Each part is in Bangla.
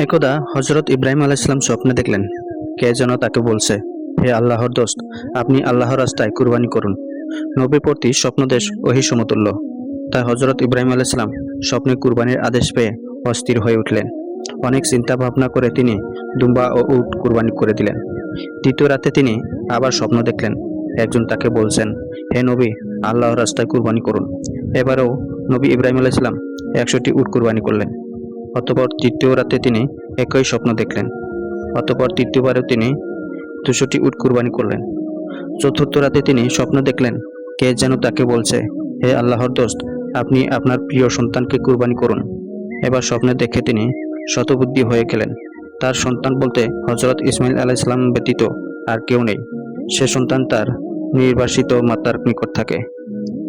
একদা হযরত ইব্রাহিম আলাইহিস স্বপ্নে দেখলেন কে যেন তাকে বলছে, হে আল্লাহর দোস্ত, আপনি আল্লাহর রাস্তায় কুরবানি করুন। নবী প্রতি স্বপ্নদেশ ওহী সমতুল্য। তাই হযরত ইব্রাহিম আলাইহিস স্বপ্নে কুরবানির আদেশ পেয়ে অস্থির হয়ে উঠলেন। অনেক চিন্তা ভাবনা করে তিনি দুম্বা ও উট কুরবানি করে দিলেন। দ্বিতীয় রাতে তিনি আবার স্বপ্ন দেখলেন, একজন তাকে বলছেন, হে নবী, আল্লাহর রাস্তায় কুরবানি করুন। এবারেও নবী ইব্রাহিম আলাইহিস 100টি উট কুরবানি করলেন। অতঃপর তৃতীয় রাতে তিনি একই স্বপ্ন দেখলেন। অতঃপর তৃতীয়বারেও তিনি 200টি উট কুরবানি করলেন। চতুর্থ রাতে তিনি স্বপ্ন দেখলেন কে যেন তাকে বলছে, হে আল্লাহর দোস্ত, আপনি আপনার প্রিয় সন্তানকে কুরবানি করুন। এবার স্বপ্নে দেখে তিনি শতবুদ্ধি হয়ে গেলেন। তার সন্তান বলতে হযরত ইসমাইল আলাইহিস ব্যতীত আর কেউ নেই। সে সন্তান তার নির্বাসিত মাতার নিকট থাকে।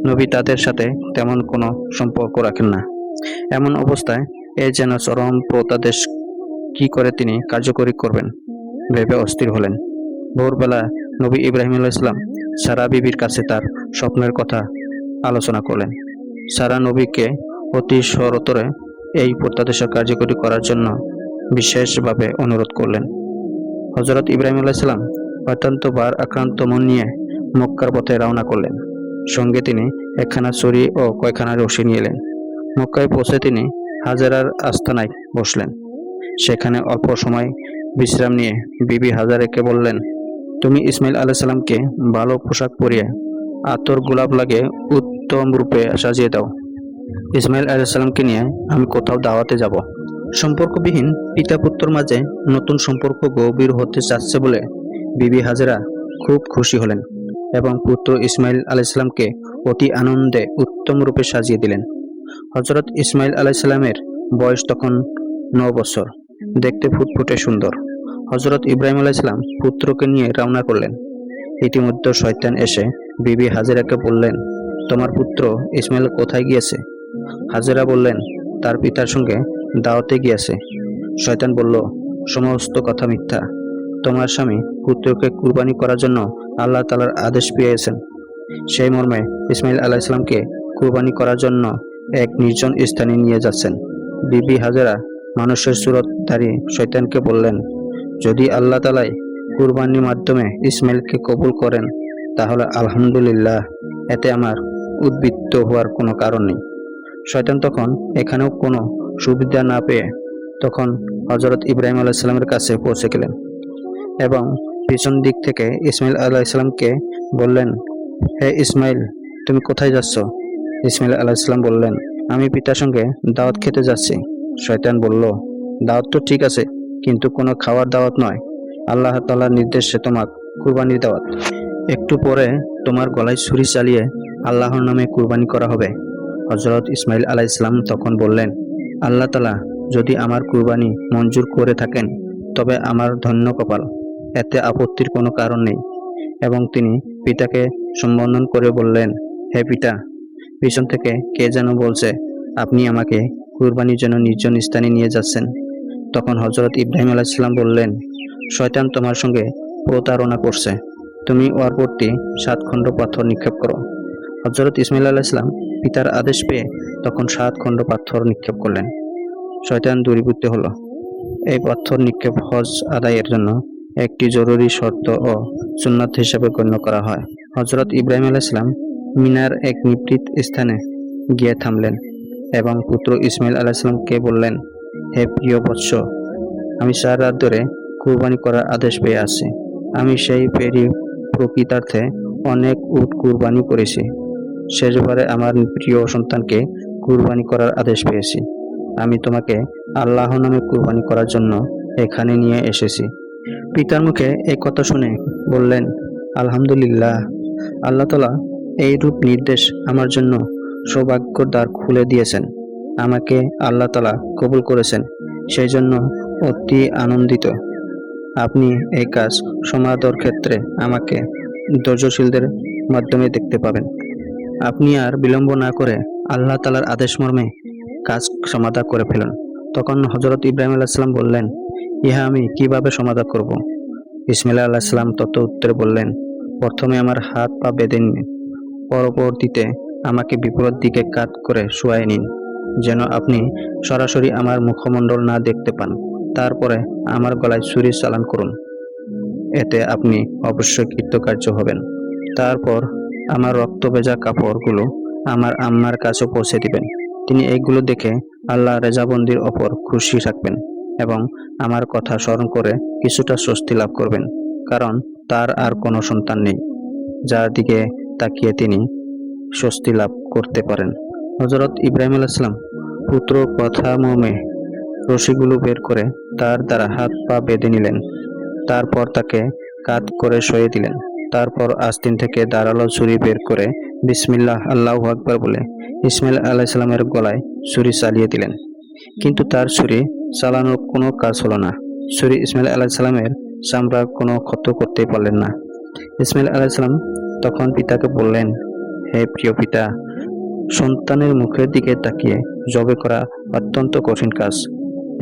নবী তাদের সাথে তেমন কোনো সম্পর্ক রাখেন না। এমন অবস্থায় এ যেন চরম প্রতাদেশ, কি করে তিনি কার্যকরী করবেন ভেবে অস্থির হলেন। ভোরবেলা নবী ইব্রাহিম আলাইহিস সারা বিবির কাছে তার স্বপ্নের কথা আলোচনা করলেন। সারা নবীকে অতি সরতরে এই প্রত্যাদেশ কার্যকরী করার জন্য বিশেষভাবে অনুরোধ করলেন। হযরত ইব্রাহিম আলাইহিস অত্যন্ত বার আক্রান্ত মন নিয়ে মক্কার পথে রওনা করলেন। সঙ্গে তিনি একখানা ছড়ি ও কয়খানা রশি নিয়ে এলেন। মক্কায় পৌঁছে তিনি হাজেরার আস্তানায় বসলেন। সেখানে অল্প সময় বিশ্রাম নিয়ে বিবি হাজারাকে বললেন, তুমি ইসমাইল আলাইহিসকে ভালো পোশাক পরিয়ে আতর গোলাপ লাগিয়ে উত্তম রূপে সাজিয়ে দাও। ইসমাইল আলাইহিসকে নিয়ে আমি কোথাও দাওয়াতে যাব। সম্পর্কবিহীন পিতা পুত্রর মাঝে নতুন সম্পর্ক গভীর হতে যাচ্ছে বলে বিবি হাজেরা খুব খুশি হলেন এবং পুত্র ইসমাইল আলাইহিসকে অতি আনন্দে উত্তম রূপে সাজিয়ে দিলেন। হযরত ইসমাইল আলাইহিসের বয়স তখন 9 বছর, দেখতে ফুটফুটে সুন্দর। হযরত ইব্রাহিম আলাইহিস পুত্রকে নিয়ে রওনা করলেন। ইতিমধ্যে শয়তান এসে বিবি হাজেরাকে বললেন, তোমার পুত্র ইসমাইল কোথায় গিয়েছে? হাজেরা বললেন, তার পিতার সঙ্গে দাওয়াতে গিয়েছে। শয়তান বলল, সমস্ত কথা মিথ্যা। তোমার স্বামী পুত্রকে কুরবানি করার জন্য আল্লাহ তাআলার আদেশ পেয়েছেন। সেই মর্মে ইসমাইল আলাইহিসকে কুরবানি করার জন্য এক নির্জন স্থানে নিয়ে যাচ্ছেন। বিবি হাজেরা মানুষের সুরতধারী শয়তানকে বললেন, যদি আল্লাহ তাআলাই কুরবানির মাধ্যমে ইসমাইলকে কবুল করেন তাহলে আলহামদুলিল্লাহ, এতে আমার উদ্বৃত্ত হওয়ার কোনো কারণ নেই। শয়তান তখন এখানেও কোনো সুবিধা না পেয়ে তখন হযরত ইব্রাহিম আলাইহিসের কাছে পৌঁছে গেলেন এবং পিছন দিক থেকে ইসমাইল আলাইহিসকে বললেন, হে ইসমাইল, তুমি কোথায় যাচ্ছ? ইসমাইল আলাইহিস বললেন, আমি পিতার সঙ্গে দাওয়াত খেতে যাচ্ছি। শয়তান বলল, দাওয়াত তো ঠিক আছে, কিন্তু কোনো খাওয়ার দাওয়াত নয়। আল্লাহ তাআলার নির্দেশে তোমার কুরবানির দাওয়াত। একটু পরে তোমার গলায় ছুরি চালিয়ে আল্লাহর নামে কুরবানি করা হবে। হযরত ইসমাইল আলাইহিস তখন বললেন, আল্লাহ তাআলা যদি আমার কুরবানি মঞ্জুর করে থাকেন তবে আমার ধন্য কপাল, এতে আপত্তির কোনো কারণ নেই। এবং তিনি পিতাকে সম্বোধন করে বললেন, হে পিতা, পিছন থেকে কে যেন বলছে আপনি আমাকে কুরবানির জন্য নির্জন স্থানে নিয়ে যাচ্ছেন। তখন হযরত ইব্রাহিম আলাইহিস বললেন, শয়তান তোমার সঙ্গে প্রতারণা করছে, তুমি ওর প্রতি 7 খণ্ড পাথর নিক্ষেপ করো। হযরত ইসমাইল আলাইহিস পিতার আদেশ পেয়ে তখন 7 খণ্ড পাথর নিক্ষেপ করলেন। শয়তান দূরীভূত হলো। এই পাথর নিক্ষেপ হজ আদায়ের জন্য একটি জরুরি শর্ত ও সুন্নাত হিসেবে গণ্য করা হয়। হযরত ইব্রাহিম আলাইহিস মিনার এক নিভৃত স্থানে গিয়ে থামলেন এবং পুত্র ইসমাইল আলাইহিসকে বললেন, হে প্রিয় বৎস, আমি 4 রাত ধরে কুরবানি করার আদেশ পেয়ে আছি। আমি সেই প্রকৃতার্থে অনেক উট কুরবানি করেছি। শেষবারে আমার প্রিয় সন্তানকে কুরবানি করার আদেশ পেয়েছি। আমি তোমাকে আল্লাহ নামে কুরবানি করার জন্য এখানে নিয়ে এসেছি। পিতার মুখে এই কথা শুনে বললেন, আলহামদুলিল্লাহ, আল্লাহ তাআলা এই রূপ নির্দেশ আমার জন্য সৌভাগ্যর দ্বার খুলে দিয়েছেন। আমাকে আল্লাহ তাআলা কবুল করেছেন, সেই জন্য অতি আনন্দিত। আপনি এই কাজ সমাদর ক্ষেত্রে আমাকে ধৈর্যশীলদের মাধ্যমে দেখতে পাবেন। আপনি আর বিলম্ব না করে আল্লাহ তাআলার আদেশ মর্মে কাজ সমাধা করে ফেলুন। তখন হযরত ইব্রাহিম আলাইহিস বললেন, ইহা আমি কিভাবে সমাধা করব? ইসমাইল আলাইহিস তত উত্তরে বললেন, প্রথমে আমার হাত পা বেঁধে নিন, পরবর্তীতে আমাকে বিপরীত দিকে কাত করে শোয়াই নিন, যেন আপনি সরাসরি আমার মুখমণ্ডল না দেখতে পান। তারপরে আমার গলায় ছুরি চালান করুন, এতে আপনি অবশ্যই কৃতকার্য হবেন। তারপর আমার রক্ত ভেজা কাপড়গুলো আমার আম্মার কাছে পৌঁছে দিবেন। তিনি এইগুলো দেখে আল্লাহ রেজাবন্দির ওপর খুশি থাকবেন এবং আমার কথা স্মরণ করে কিছুটা স্বস্তি লাভ করবেন, কারণ তার আর কোনো সন্তান নেই যার দিকে তাকিয়ে তিনি স্বস্তি লাভ করতে পারেন। হযরত ইব্রাহিম আলাইহিস সালাম পুত্র কথা মর্মে রশিগুলো বের করে তার দ্বারা হাত পা বেঁধে নিলেন। তারপর তাকে কাত করে শুইয়ে দিলেন। তারপর আস্তিন থেকে ধারালো ছুরি বের করে বিসমিল্লাহ আল্লাহু আকবার বলে ইসমাইল আলাইহিস সালামের গলায় ছুরি চালিয়ে দিলেন। কিন্তু তার ছুরি চালানোর কোনো কাজ হলো না। ছুরি ইসমাইল আলাইহিস সালামের চামড়া কোনো ক্ষত করতেই পারলেন না। ইসমাইল আলাইহিস সালাম তখন পিতাকে বললেন, হে প্রিয় পিতা, সন্তানের মুখের দিকে তাকিয়ে জবে করা অত্যন্ত কঠিন কাজ।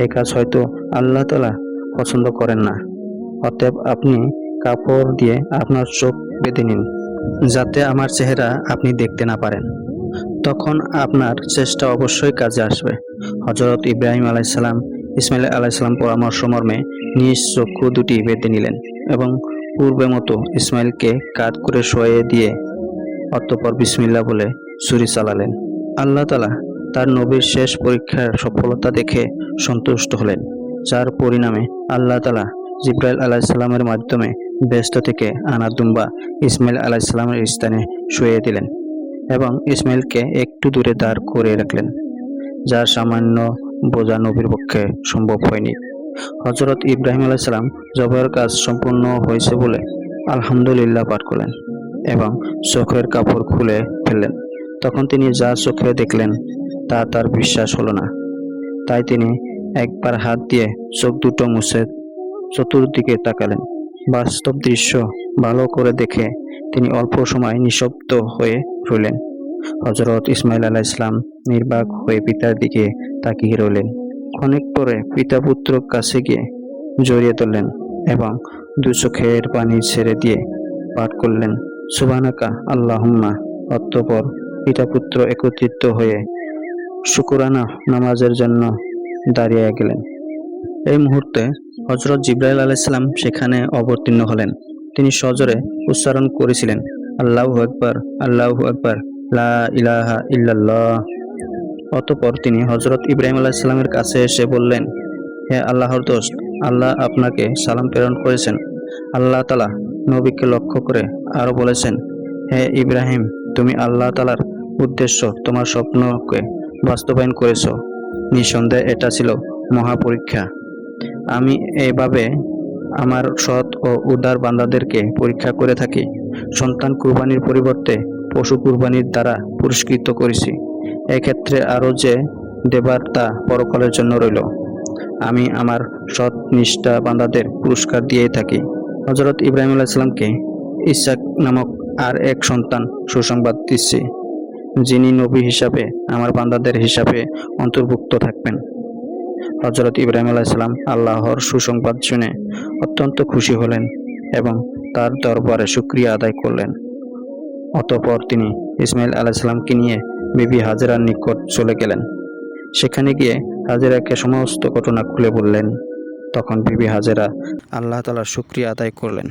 এই কাজ হয়তো আল্লাহ তাআলা পছন্দ করেন না। অতএব আপনি কাপড় দিয়ে আপনার চোখ বেঁধে নিন, যাতে আমার চেহারা আপনি দেখতে না পারেন। তখন আপনার চেষ্টা অবশ্যই কাজে আসবে। হযরত ইব্রাহিম আলাইহিস সালাম ইসমাইল আলাইহিস সালাম পরামর্শ মর্মে নিজ চক্ষু দুটি বেঁধে নিলেন এবং পূর্বের মতো ইসমাইলকে কাত করে শুইয়ে দিয়ে অতঃপর বিসমিল্লাহ বলে ছুরি চালালেন। আল্লাহ তাআলা তার নবীর শেষ পরীক্ষার সফলতা দেখে সন্তুষ্ট হলেন, যার পরিণামে আল্লাহ তাআলা জিবরাইল আলাইহিস সালামের মাধ্যমে ব্যস্ত থেকে আনা দুম্বা ইসমাইল আলাইহিস সালামের স্থানে শুইয়ে দিলেন এবং ইসমাইলকে একটু দূরে দাঁড় করে রাখলেন, যার সামান্য বোঝা নবীর পক্ষে সম্ভব হয়নি। হযরত ইব্রাহিম আলাইহিস সালাম জবের কাজ সম্পূর্ণ হয়েছে বলে আলহামদুলিল্লাহ পাঠ করলেন এবং চোখের কাপড় খুলে ফেললেন। তখন তিনি যা চোখে দেখলেন তা তার বিশ্বাস হলো না। তাই তিনি একবার হাত দিয়ে চোখ দুটো মুছে চতুর্দিকে তাকালেন। বাস্তব দৃশ্য ভালো করে দেখে তিনি অল্প সময় নিঃশব্দ হয়ে রইলেন। হযরত ইসমাইল আলাইহিস সালাম নির্বাক হয়ে পিতার দিকে তাকিয়ে রইলেন। অনেক পরে পিতা পুত্র কাছে গিয়ে জড়িয়ে ধরলেন এবং দু চোখের পানি ছেড়ে দিয়ে পাঠ করলেন সুবহানাকা আল্লাহুম্মা। অতঃপর পিতা পুত্র একত্রিত হয়ে শুকরানা নামাজের জন্য দাঁড়িয়ে গেলেন। এই মুহূর্তে হযরত জিবরাইল আলাইহিস সালাম সেখানে অবতীর্ণ হলেন। তিনি সজোরে উচ্চারণ করেছিলেন, আল্লাহু আকবার, আল্লাহু আকবার, লা ইলাহা ইল্লাল্লাহ। অতঃপর তিনি হযরত ইব্রাহিম আলাইহিস সালামের কাছে এসে বললেন, হে আল্লাহর দোস্ত, আল্লাহ আপনাকে সালাম প্রেরণ করেছেন। আল্লাহ তাআলা নবীকে লক্ষ্য করে আরো বলেছেন, হে ইব্রাহিম, তুমি আল্লাহ তাআলার উদ্দেশ্য তোমার স্বপ্নকে বাস্তবায়ন করেছ। নিঃসন্দেহে এটা ছিল মহাপরীক্ষা। আমি এভাবে আমার সৎ ও উদার বান্দাদেরকে পরীক্ষা করে থাকি। সন্তান কুরবানির পরিবর্তে পশু কুরবানির দ্বারা পুরস্কৃত করেছি। এক্ষেত্রে আরও যে দেবার তা পরকালের জন্য রইল। আমি আমার সৎ নিষ্ঠা বান্দাদের পুরস্কার দিয়েই থাকি। হযরত ইব্রাহিম আলাইহিস সালামকে ইসহাক নামক আর এক সন্তান সুসংবাদ দিচ্ছি, যিনি নবী হিসাবে আমার বান্দাদের হিসাবে অন্তর্ভুক্ত থাকবেন। হযরত ইব্রাহিম আলাইহিস সালাম আল্লাহর সুসংবাদ শুনে অত্যন্ত খুশি হলেন এবং তার দরবারে শুকরিয়া আদায় করলেন। অতঃপর তিনি ইসমাইল আলাইহিস সালামকে নিয়ে বিবি হাজেরার নিকট চলে গেলেন। সেখানে গিয়ে হাজেরাকে সমস্ত ঘটনা খুলে বললেন। তখন বিবি হাজেরা আল্লাহ তাআলার শুকরিয়া আদায় করলেন।